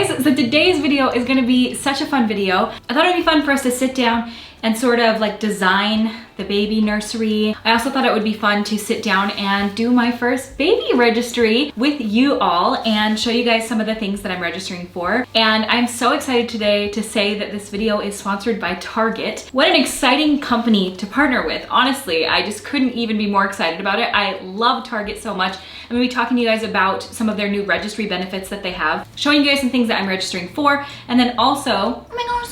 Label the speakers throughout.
Speaker 1: guys, so today's video is gonna be such a fun video. I thought it'd be fun for us to sit down and sort of like design the baby nursery. I also thought it would be fun to sit down and do my first baby registry with you all and show you guys some of the things that I'm registering for. And I'm so excited today to say that this video is sponsored by Target. What an exciting company to partner with. Honestly, I just couldn't even be more excited about it. I love Target so much. I'm gonna be talking to you guys about some of their new registry benefits that they have, showing you guys some things that I'm registering for, and then also, oh my gosh,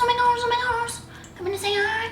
Speaker 1: come in to say hi.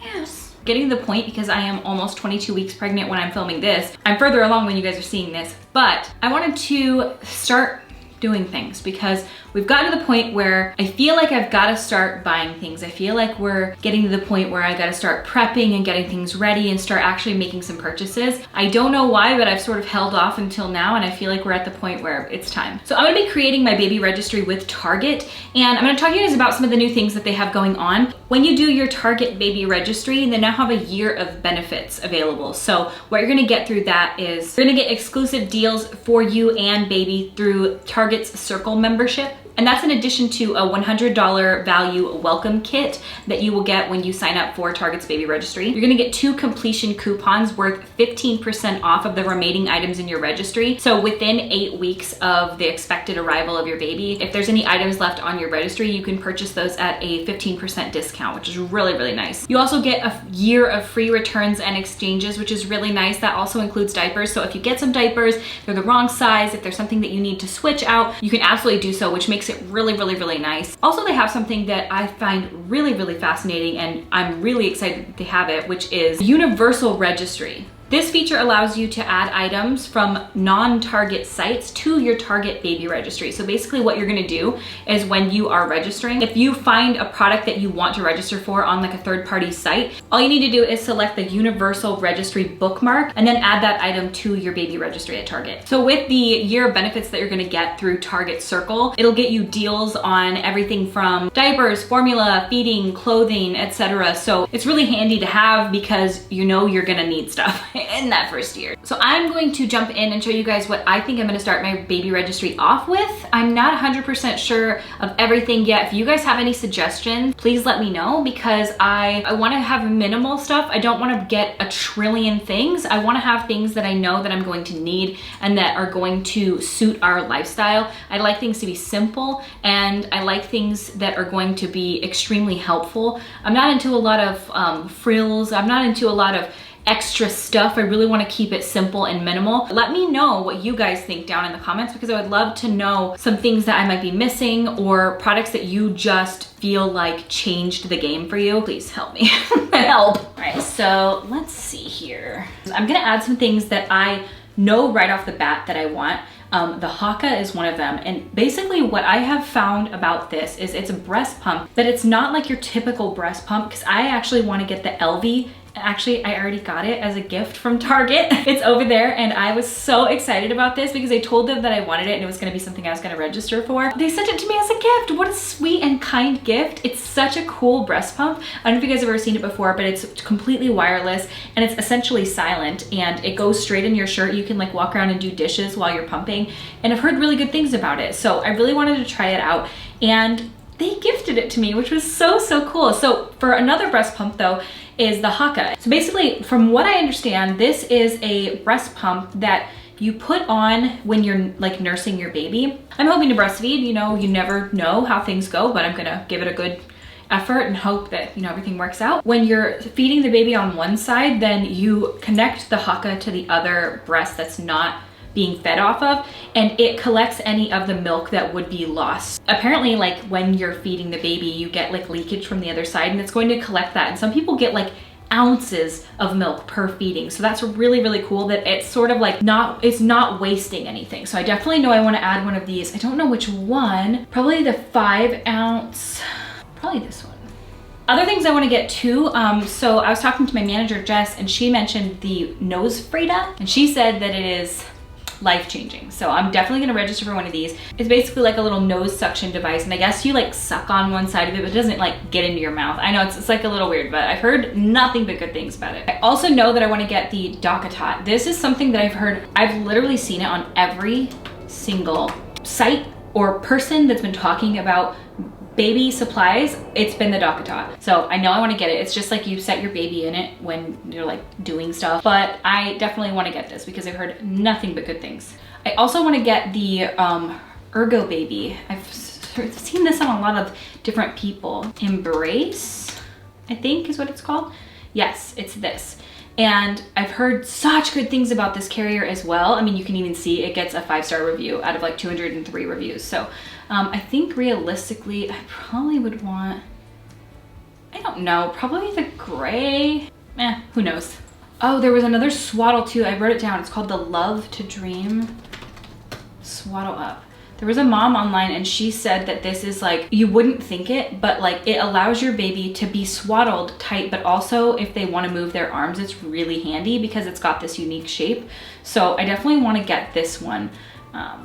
Speaker 1: Yes. Getting to the point, because I am almost 22 weeks pregnant when I'm filming this. I'm further along when you guys are seeing this, but I wanted to start doing things because we've gotten to the point where I feel like I've got to start buying things. I feel like we're getting to the point where I got to start prepping and getting things ready and start actually making some purchases. I don't know why, but I've sort of held off until now, and I feel like we're at the point where it's time. So I'm gonna be creating my baby registry with Target, and I'm gonna talk to you guys about some of the new things that they have going on. When you do your Target baby registry, they now have a year of benefits available. So what you're gonna get through that is you're gonna get exclusive deals for you and baby through Target's Circle membership. And that's in addition to a $100 value welcome kit that you will get when you sign up for Target's baby registry. You're gonna get 2 completion coupons worth 15% off of the remaining items in your registry. So within 8 weeks of the expected arrival of your baby, if there's any items left on your registry, you can purchase those at a 15% discount, which is really, really nice. You also get a year of free returns and exchanges, which is really nice. That also includes diapers. So if you get some diapers, they're the wrong size, if there's something that you need to switch out, you can absolutely do so, which makes it really, really, really nice. Also, they have something that I find really, really fascinating, and I'm really excited that they have it, which is universal registry. This feature allows you to add items from non-Target sites to your Target baby registry. So basically what you're gonna do is when you are registering, if you find a product that you want to register for on like a third-party site, all you need to do is select the universal registry bookmark and then add that item to your baby registry at Target. So with the year of benefits that you're gonna get through Target Circle, it'll get you deals on everything from diapers, formula, feeding, clothing, etc. So it's really handy to have because you know you're gonna need stuff in that first year. So I'm going to jump in and show you guys what I think I'm gonna start my baby registry off with. I'm not 100% sure of everything yet. If you guys have any suggestions, please let me know, because I wanna have minimal stuff. I don't wanna get a trillion things. I wanna have things that I know that I'm going to need and that are going to suit our lifestyle. I like things to be simple, and I like things that are going to be extremely helpful. I'm not into a lot of frills. I'm not into a lot of extra stuff. I really want to keep it simple and minimal. Let me know what you guys think down in the comments, because I would love to know some things that I might be missing or products that you just feel like changed the game for you. Please help me. Help. All right, so let's see here. I'm gonna add some things that I know right off the bat that I want. The Hakaa is one of them, and basically what I have found about this is it's a breast pump, but it's not like your typical breast pump, because I actually want to get the Elvie. Actually, I already got it as a gift from Target. It's over there, and I was so excited about this because I told them that I wanted it and it was gonna be something I was gonna register for. They sent it to me as a gift. What a sweet and kind gift. It's such a cool breast pump. I don't know if you guys have ever seen it before, but it's completely wireless and it's essentially silent, and it goes straight in your shirt. You can like walk around and do dishes while you're pumping, and I've heard really good things about it. So I really wanted to try it out, and they gifted it to me, which was so, so cool. So for another breast pump though, is the Hakaa. So basically, from what I understand, this is a breast pump that you put on when you're like nursing your baby. I'm hoping to breastfeed, you know, you never know how things go, but I'm gonna give it a good effort and hope that, you know, everything works out. When you're feeding the baby on one side, then you connect the Hakaa to the other breast that's not being fed off of, and it collects any of the milk that would be lost. Apparently, like when you're feeding the baby, you get like leakage from the other side, and it's going to collect that. And some people get like ounces of milk per feeding. So that's really, really cool that it's sort of like it's not wasting anything. So I definitely know I want to add one of these. I don't know which one, probably the 5 ounce, probably this one. Other things I want to get too, so I was talking to my manager, Jess, and she mentioned the NoseFrida, and she said that it is life-changing. So I'm definitely gonna register for one of these. It's basically like a little nose suction device, and I guess you like suck on one side of it, but it doesn't like get into your mouth. I know it's like a little weird, but I've heard nothing but good things about it. I also know that I want to get the DockATot. This is something that I've heard, I've literally seen it on every single site or person that's been talking about baby supplies, it's been the DockATot. So I know I want to get it. It's just like you set your baby in it when you're like doing stuff, but I definitely want to get this because I've heard nothing but good things. I also want to get the Ergobaby. I've seen this on a lot of different people. Embrace, I think is what it's called. Yes, it's this. And I've heard such good things about this carrier as well. I mean, you can even see it gets a 5-star review out of like 203 reviews. So I think realistically, I probably would want, I don't know, probably the gray. Who knows? Oh, there was another Swaddle too. I wrote it down. It's called the Love to Dream Swaddle Up. There was a mom online and she said that this is like, you wouldn't think it, but like it allows your baby to be swaddled tight, but also if they want to move their arms, it's really handy because it's got this unique shape. So I definitely want to get this one.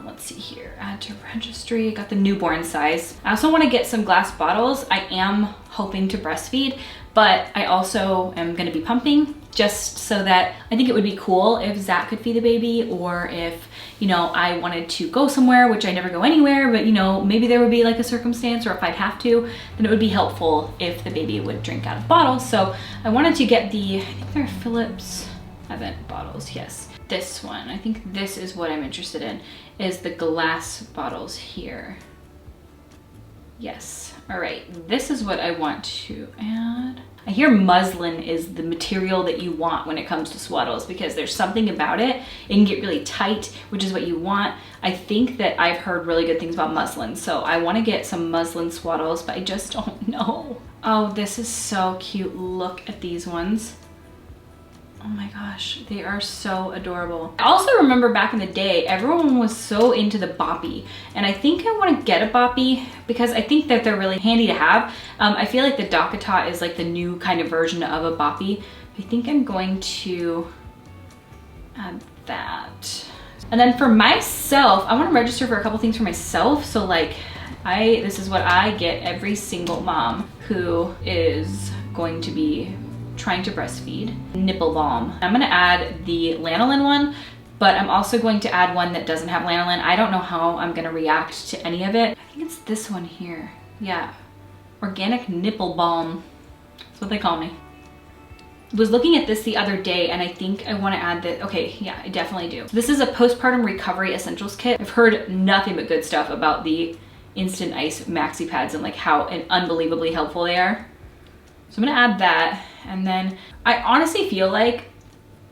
Speaker 1: Let's see here, add to registry. I got the newborn size. I also want to get some glass bottles. I am hoping to breastfeed, but I also am going to be pumping just so that I think it would be cool if Zach could feed the baby, or if, you know, I wanted to go somewhere, which I never go anywhere, but you know, maybe there would be like a circumstance, or if I'd have to, then it would be helpful if the baby would drink out of bottles. So I wanted to get the, I think they're Philips Avent bottles, yes. This one, I think this is what I'm interested in, is the glass bottles here. Yes, all right, this is what I want to add. I hear muslin is the material that you want when it comes to swaddles because there's something about it. It can get really tight, which is what you want. I think that I've heard really good things about muslin, so I want to get some muslin swaddles, but I just don't know. Oh, this is so cute. Look at these ones. Oh my gosh, they are so adorable. I also remember back in the day, everyone was so into the Boppy, and I think I want to get a Boppy because I think that they're really handy to have. I feel like the DockATot is like the new kind of version of a Boppy. I think I'm going to add that. And then for myself, I want to register for a couple things for myself. So like, this is what I get every single mom who is going to be trying to breastfeed. Nipple Balm. I'm gonna add the Lanolin one, but I'm also going to add one that doesn't have Lanolin. I don't know how I'm gonna react to any of it. I think it's this one here. Yeah, Organic Nipple Balm. That's what they call me. I was looking at this the other day and I think I wanna add that. Okay, yeah, I definitely do. This is a postpartum recovery essentials kit. I've heard nothing but good stuff about the Instant Ice maxi pads and like how unbelievably helpful they are. So I'm gonna add that. And then I honestly feel like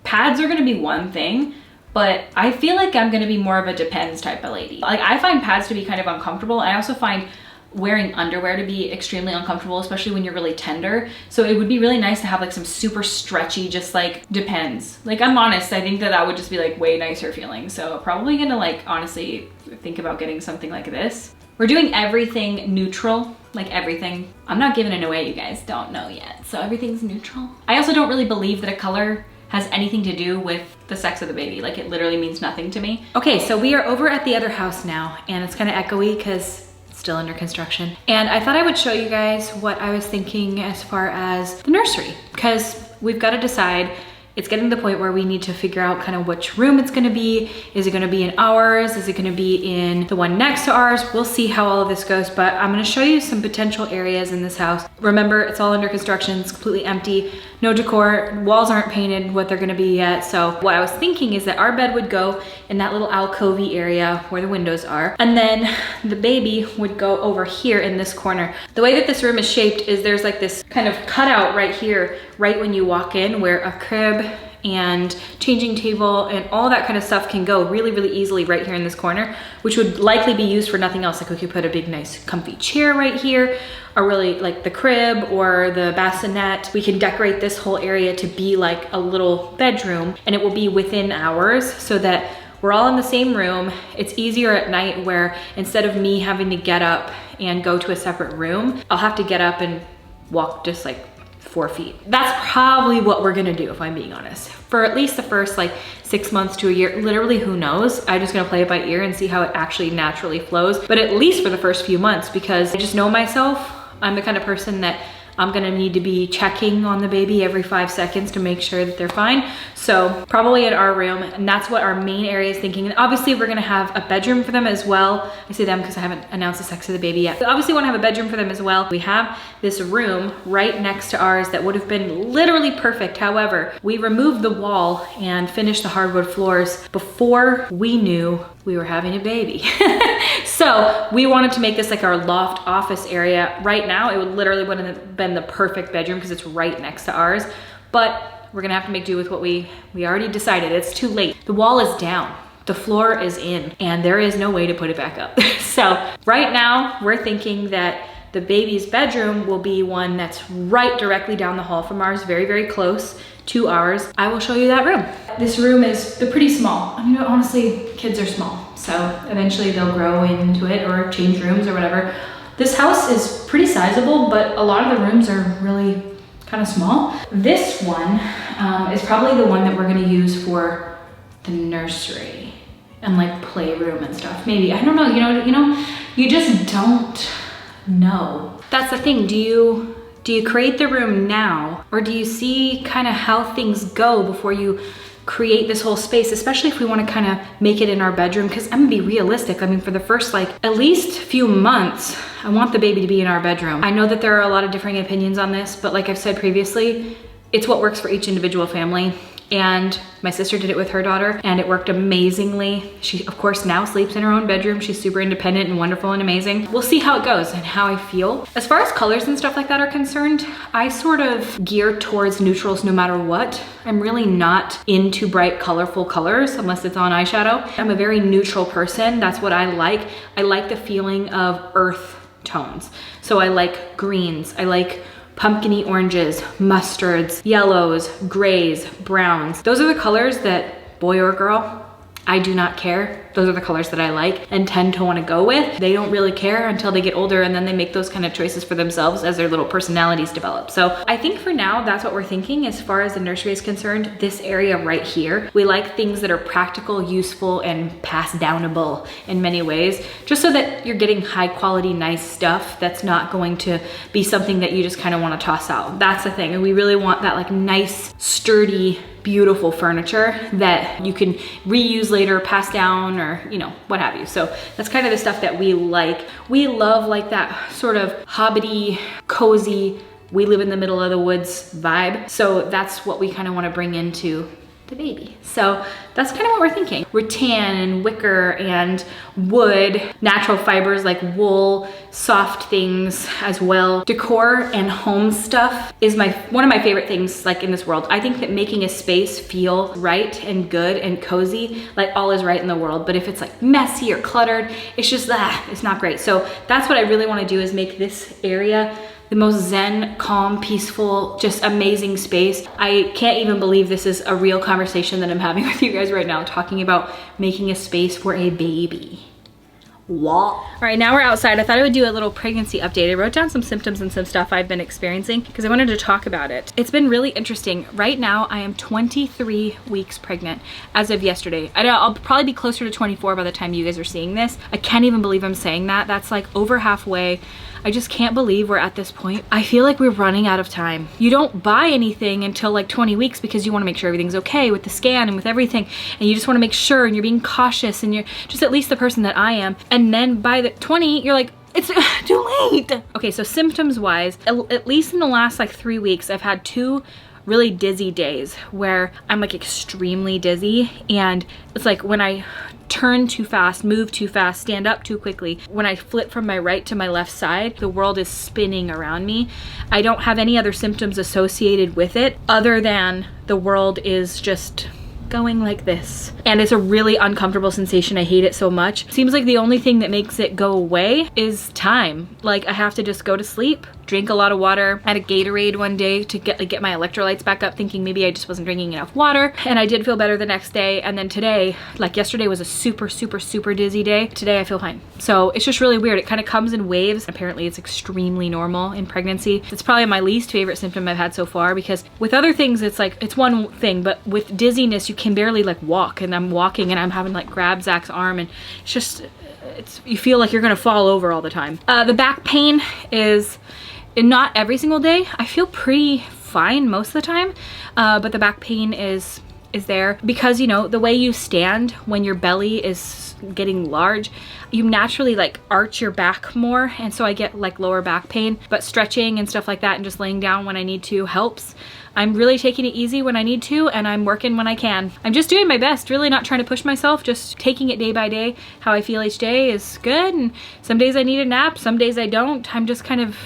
Speaker 1: pads are gonna be one thing, but I feel like I'm gonna be more of a depends type of lady. Like I find pads to be kind of uncomfortable. I also find wearing underwear to be extremely uncomfortable, especially when you're really tender. So it would be really nice to have like some super stretchy, just like depends. Like I'm honest, I think that that would just be like way nicer feeling. So probably gonna like honestly think about getting something like this. We're doing everything neutral, like everything. I'm not giving it away, you guys don't know yet. So everything's neutral. I also don't really believe that a color has anything to do with the sex of the baby. Like it literally means nothing to me. Okay, so we are over at the other house now and it's kind of echoey because it's still under construction. And I thought I would show you guys what I was thinking as far as the nursery, because we've got to decide. It's getting to the point where we need to figure out kind of which room it's gonna be. Is it gonna be in ours? Is it gonna be in the one next to ours? We'll see how all of this goes, but I'm gonna show you some potential areas in this house. Remember, it's all under construction, it's completely empty, no decor, walls aren't painted what they're gonna be yet. So what I was thinking is that our bed would go in that little alcovey area where the windows are, and then the baby would go over here in this corner. The way that this room is shaped is there's like this kind of cutout right here, right when you walk in, where a crib and changing table and all that kind of stuff can go really, really easily right here in this corner, which would likely be used for nothing else. Like we could put a big, nice, comfy chair right here, or really like the crib or the bassinet. We can decorate this whole area to be like a little bedroom, and it will be within ours so that we're all in the same room. It's easier at night where instead of me having to get up and go to a separate room, I'll have to get up and walk just like 4 feet. That's probably what we're gonna do, if I'm being honest. For at least the first like 6 months to a year, literally who knows? I'm just gonna play it by ear and see how it actually naturally flows. But at least for the first few months, because I just know myself, I'm the kind of person that I'm gonna need to be checking on the baby every 5 seconds to make sure that they're fine. So probably in our room, and that's what our main area is thinking. And obviously we're gonna have a bedroom for them as well. I say them because I haven't announced the sex of the baby yet. So obviously wanna have a bedroom for them as well. We have this room right next to ours that would have been literally perfect. However, we removed the wall and finished the hardwood floors before we knew we were having a baby. So we wanted to make this like our loft office area. Right now, it would literally wouldn't have been the perfect bedroom because it's right next to ours, but we're gonna have to make do with what we already decided. It's too late. The wall is down, the floor is in, and there is no way to put it back up. So right now, we're thinking that the baby's bedroom will be one that's right directly down the hall from ours, very, very close to ours. I will show you that room. This room is pretty small. I mean, honestly, kids are small, so eventually they'll grow into it or change rooms or whatever. This house is pretty sizable, but a lot of the rooms are really kind of small. This one is probably the one that we're gonna use for the nursery and like playroom and stuff. Maybe, I don't know, you just don't know. That's the thing, do you create the room now, or do you see kind of how things go before you create this whole space, especially if we want to kind of make it in our bedroom? Because I'm gonna be realistic. I mean, for the first like at least few months, I want the baby to be in our bedroom. I know that there are a lot of differing opinions on this, but like I've said previously, it's what works for each individual family. And my sister did it with her daughter and it worked amazingly. She, of course, now sleeps in her own bedroom. She's super independent and wonderful and amazing. We'll see how it goes and how I feel. As far as colors and stuff like that are concerned, I sort of gear towards neutrals no matter what. I'm really not into bright, colorful colors unless it's on eyeshadow. I'm a very neutral person. That's what I like. I like the feeling of earth tones. So I like greens. I like pumpkin-y oranges, mustards, yellows, grays, browns. Those are the colors that, boy or girl, I do not care. Those are the colors that I like and tend to want to go with. They don't really care until they get older, and then they make those kind of choices for themselves as their little personalities develop. So I think for now, that's what we're thinking as far as the nursery is concerned. This area right here, we like things that are practical, useful, and passed downable in many ways, just so that you're getting high quality, nice stuff that's not going to be something that you just kind of want to toss out. That's the thing. And we really want that like nice, sturdy, beautiful furniture that you can reuse later, pass down, or what have you. So that's kind of the stuff that we like. We love like that sort of hobbity, cozy, we live in the middle of the woods vibe. So that's what we kind of want to bring into the baby. So that's kind of what we're thinking. Rattan and wicker and wood, natural fibers like wool, soft things as well. Decor and home stuff is one of my favorite things like in this world. I think that making a space feel right and good and cozy, like all is right in the world. But if it's like messy or cluttered, it's just it's not great. So that's what I really want to do, is make this area the most zen, calm, peaceful, just amazing space. I can't even believe this is a real conversation that I'm having with you guys right now, talking about making a space for a baby. What? All right, now we're outside. I thought I would do a little pregnancy update. I wrote down some symptoms and some stuff I've been experiencing because I wanted to talk about it. It's been really interesting. Right now, I am 23 weeks pregnant as of yesterday. I'll probably be closer to 24 by the time you guys are seeing this. I can't even believe I'm saying that. That's like over halfway. I just can't believe we're at this point. I feel like we're running out of time. You don't buy anything until like 20 weeks because you want to make sure everything's okay with the scan and with everything. And you just want to make sure, and you're being cautious, and you're just at least the person that I am. And then by the 20, you're like, it's too late. Okay, so symptoms wise, at least in the last like 3 weeks, I've had 2 really dizzy days where I'm like extremely dizzy, and it's like when I turn too fast, move too fast, stand up too quickly, when I flip from my right to my left side, the world is spinning around me. I don't have any other symptoms associated with it other than the world is just going like this. And it's a really uncomfortable sensation. I hate it so much. Seems like the only thing that makes it go away is time. Like I have to just go to sleep, drink a lot of water. I had a Gatorade one day to get my electrolytes back up, thinking maybe I just wasn't drinking enough water. And I did feel better the next day. And then today, like yesterday was a super, super, super dizzy day. Today I feel fine. So it's just really weird. It kind of comes in waves. Apparently it's extremely normal in pregnancy. It's probably my least favorite symptom I've had so far, because with other things, it's like, it's one thing, but with dizziness, you can barely like walk, and I'm walking and I'm having like grab Zach's arm, and it's just, you feel like you're gonna fall over all the time. The back pain is And not every single day. I feel pretty fine most of the time, but the back pain is there because, you know, the way you stand when your belly is getting large, you naturally like arch your back more, and so I get like lower back pain. But stretching and stuff like that and just laying down when I need to helps. I'm really taking it easy when I need to, and I'm working when I can. I'm just doing my best, really not trying to push myself, just taking it day by day. How I feel each day is good, and some days I need a nap, some days I don't. I'm just kind of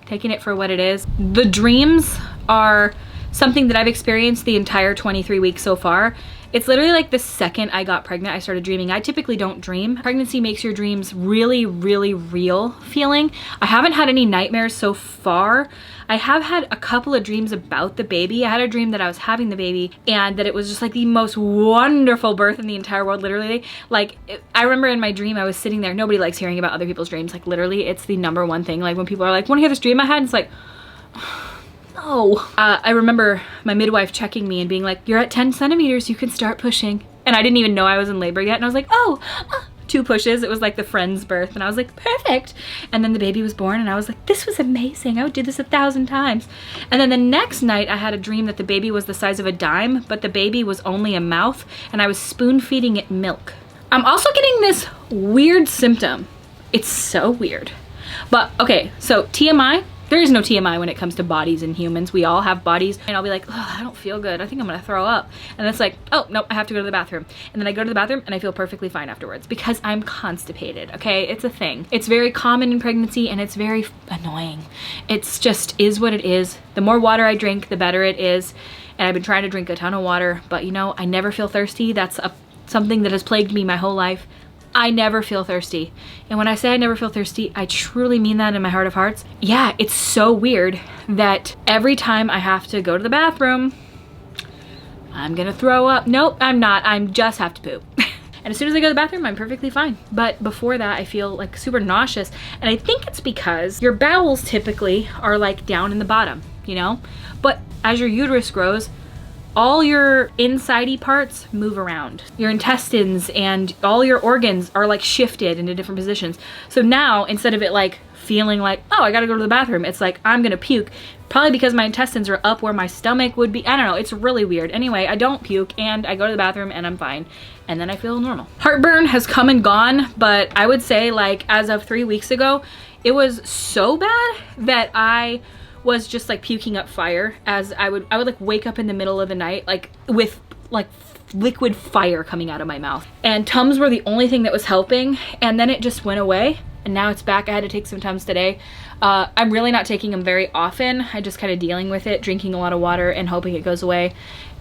Speaker 1: taking it for what it is. The dreams are something that I've experienced the entire 23 weeks so far. It's literally like the second I got pregnant, I started dreaming. I typically don't dream. Pregnancy makes your dreams really, really real feeling. I haven't had any nightmares so far. I have had a couple of dreams about the baby. I had a dream that I was having the baby and that it was just like the most wonderful birth in the entire world, literally. Like, I remember in my dream, I was sitting there. Nobody likes hearing about other people's dreams. Like, literally, it's the #1 thing. Like, when people are like, wanna hear this dream I had? It's like, no. I remember my midwife checking me and being like, you're at 10 centimeters, you can start pushing. And I didn't even know I was in labor yet. And I was like, oh, 2 pushes. It was like the friend's birth. And I was like, perfect. And then the baby was born and I was like, this was amazing. I would do this 1,000 times. And then the next night I had a dream that the baby was the size of a dime, but the baby was only a mouth and I was spoon feeding it milk. I'm also getting this weird symptom. It's so weird. But okay, so TMI. There is no TMI when it comes to bodies in humans. We all have bodies, and I'll be like, oh, I don't feel good. I think I'm gonna throw up. And it's like, oh, nope, I have to go to the bathroom. And then I go to the bathroom and I feel perfectly fine afterwards because I'm constipated, okay? It's a thing. It's very common in pregnancy and it's very annoying. It's just is what it is. The more water I drink, the better it is. And I've been trying to drink a ton of water, but you know, I never feel thirsty. That's something that has plagued me my whole life. I never feel thirsty. And when I say I never feel thirsty, I truly mean that in my heart of hearts. Yeah, it's so weird that every time I have to go to the bathroom, I'm gonna throw up. Nope, I'm not. I just have to poop. And as soon as I go to the bathroom, I'm perfectly fine. But before that, I feel like super nauseous. And I think it's because your bowels typically are like down in the bottom, you know? But as your uterus grows, all your inside-y parts move around. Your intestines and all your organs are like shifted into different positions. So now, instead of it like feeling like, oh, I gotta go to the bathroom, it's like, I'm gonna puke. Probably because my intestines are up where my stomach would be. I don't know, it's really weird. Anyway, I don't puke and I go to the bathroom and I'm fine. And then I feel normal. Heartburn has come and gone, but I would say like as of 3 weeks ago, it was so bad that I was just like puking up fire as I would like wake up in the middle of the night like with like liquid fire coming out of my mouth. And Tums were the only thing that was helping, and then it just went away and now it's back. I had to take some Tums today. I'm really not taking them very often. I just kind of dealing with it, drinking a lot of water and hoping it goes away.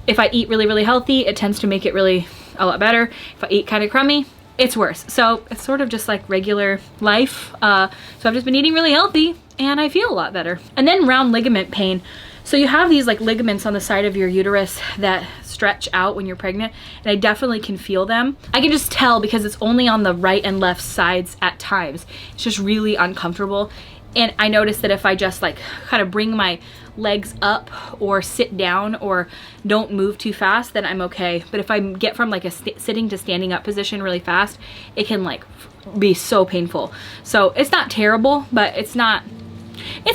Speaker 1: If I eat really, really healthy, it tends to make it really a lot better. If I eat kind of crummy, it's worse. So it's sort of just like regular life. So I've just been eating really healthy and I feel a lot better. And then round ligament pain. So you have these like ligaments on the side of your uterus that stretch out when you're pregnant, and I definitely can feel them. I can just tell because it's only on the right and left sides at times. It's just really uncomfortable. And I notice that if I just like kind of bring my legs up or sit down or don't move too fast, then I'm okay. But if I get from like a sitting to standing up position really fast, it can like be so painful. So it's not terrible, but it's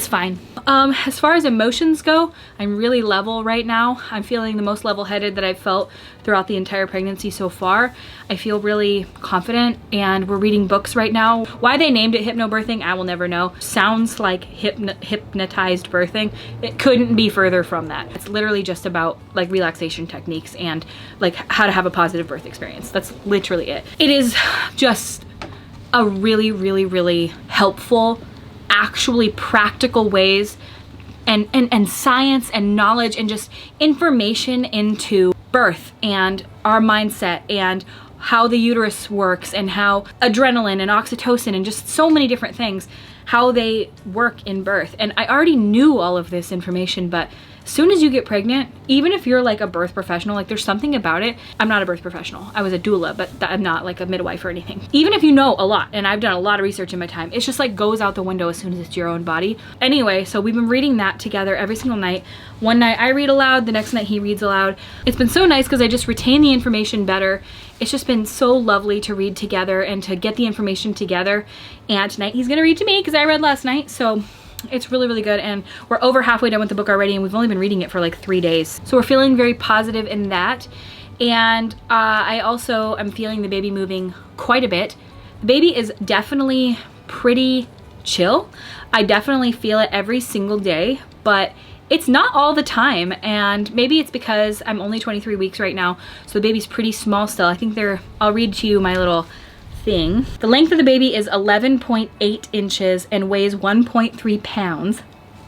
Speaker 1: fine. As far as emotions go, I'm really level right now. I'm feeling the most level-headed that I've felt throughout the entire pregnancy so far. I feel really confident, and we're reading books right now. Why they named it hypnobirthing, I will never know. Sounds like hypnotized birthing. It couldn't be further from that. It's literally just about like relaxation techniques and like how to have a positive birth experience. That's literally it. It is just a really, really, really helpful, actually practical ways and science and knowledge and just information into birth and our mindset and how the uterus works and how adrenaline and oxytocin and just so many different things, how they work in birth. And I already knew all of this information, but as soon as you get pregnant, even if you're like a birth professional, like there's something about it. I'm not a birth professional. I was a doula, but I'm not like a midwife or anything. Even if you know a lot, and I've done a lot of research in my time, it's just like goes out the window as soon as it's your own body. Anyway, so we've been reading that together every single night. One night I read aloud, the next night he reads aloud. It's been so nice because I just retain the information better. It's just been so lovely to read together and to get the information together. And tonight he's gonna read to me because I read last night. So It's really, really good, and we're over halfway done with the book already, and we've only been reading it for like 3 days. So we're feeling very positive in that. And I also am feeling the baby moving quite a bit. The baby is definitely pretty chill. I definitely feel it every single day, but it's not all the time, and maybe it's because I'm only 23 weeks right now, so the baby's pretty small still. I think I'll read to you my little thing. The length of the baby is 11.8 inches and weighs 1.3 pounds.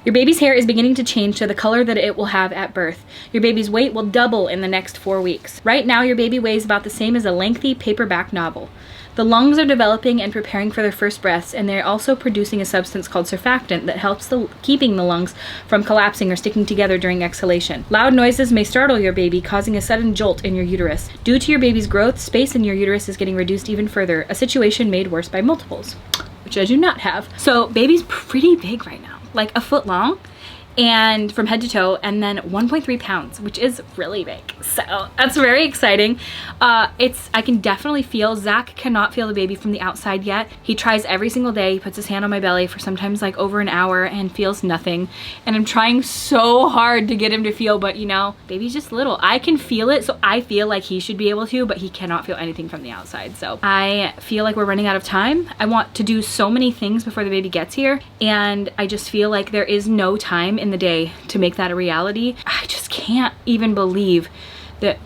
Speaker 1: Your baby's hair is beginning to change to the color that it will have at birth. Your baby's weight will double in the next 4 weeks. Right now, your baby weighs about the same as a lengthy paperback novel. The lungs are developing and preparing for their first breaths, and they're also producing a substance called surfactant that helps keeping the lungs from collapsing or sticking together during exhalation. Loud noises may startle your baby, causing a sudden jolt in your uterus. Due to your baby's growth, space in your uterus is getting reduced even further, a situation made worse by multiples, which I do not have. So baby's pretty big right now, like a foot long, and from head to toe, and then 1.3 pounds, which is really big. So that's very exciting. I can definitely feel, Zach cannot feel the baby from the outside yet. He tries every single day. He puts his hand on my belly for sometimes like over an hour and feels nothing. And I'm trying so hard to get him to feel, but you know, baby's just little. I can feel it, so I feel like he should be able to, but he cannot feel anything from the outside. So I feel like we're running out of time. I want to do so many things before the baby gets here, and I just feel like there is no time in the day to make that a reality. I just can't even believe that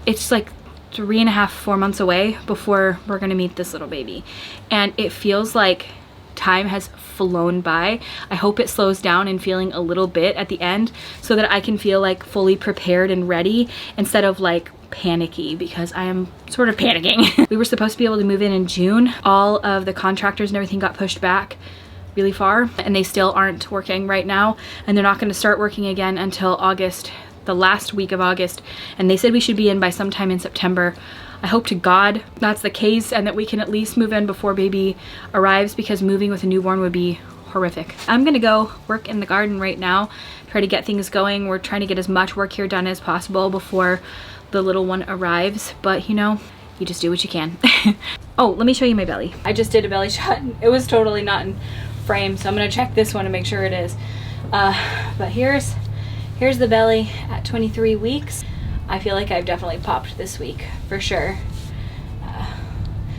Speaker 1: it's like 3.5, 4 months away before we're gonna meet this little baby, and it feels like time has flown by. I hope it slows down and feeling a little bit at the end so that I can feel like fully prepared and ready instead of like panicky, because I am sort of panicking. We were supposed to be able to move in June. All of the contractors and everything got pushed back really far, and they still aren't working right now, and they're not going to start working again until August, the last week of August, and they said we should be in by sometime in September. I hope to God that's the case and that we can at least move in before baby arrives, because moving with a newborn would be horrific. I'm gonna go work in the garden right now, try to get things going. We're trying to get as much work here done as possible before the little one arrives, but you know, you just do what you can. Oh, let me show you my belly. I just did a belly shot. It was totally not in frame, so I'm gonna check this one to make sure it is. But here's the belly at 23 weeks. I feel like I've definitely popped this week for sure.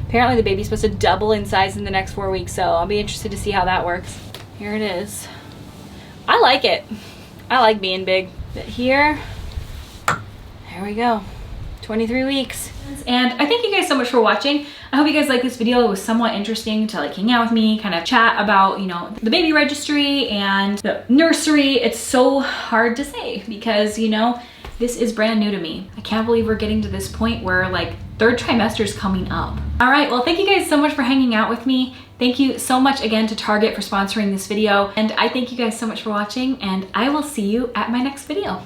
Speaker 1: Apparently the baby's supposed to double in size in the next 4 weeks, so I'll be interested to see how that works. Here it is. I like it. I like being big. But here we go. 23 weeks. And I thank you guys so much for watching. I hope you guys like this video. It was somewhat interesting to like hang out with me, kind of chat about, you know, the baby registry and the nursery. It's so hard to say because, you know, this is brand new to me. I can't believe we're getting to this point where like 3rd trimester is coming up. All right, well, thank you guys so much for hanging out with me. Thank you so much again to Target for sponsoring this video. And I thank you guys so much for watching, and I will see you at my next video.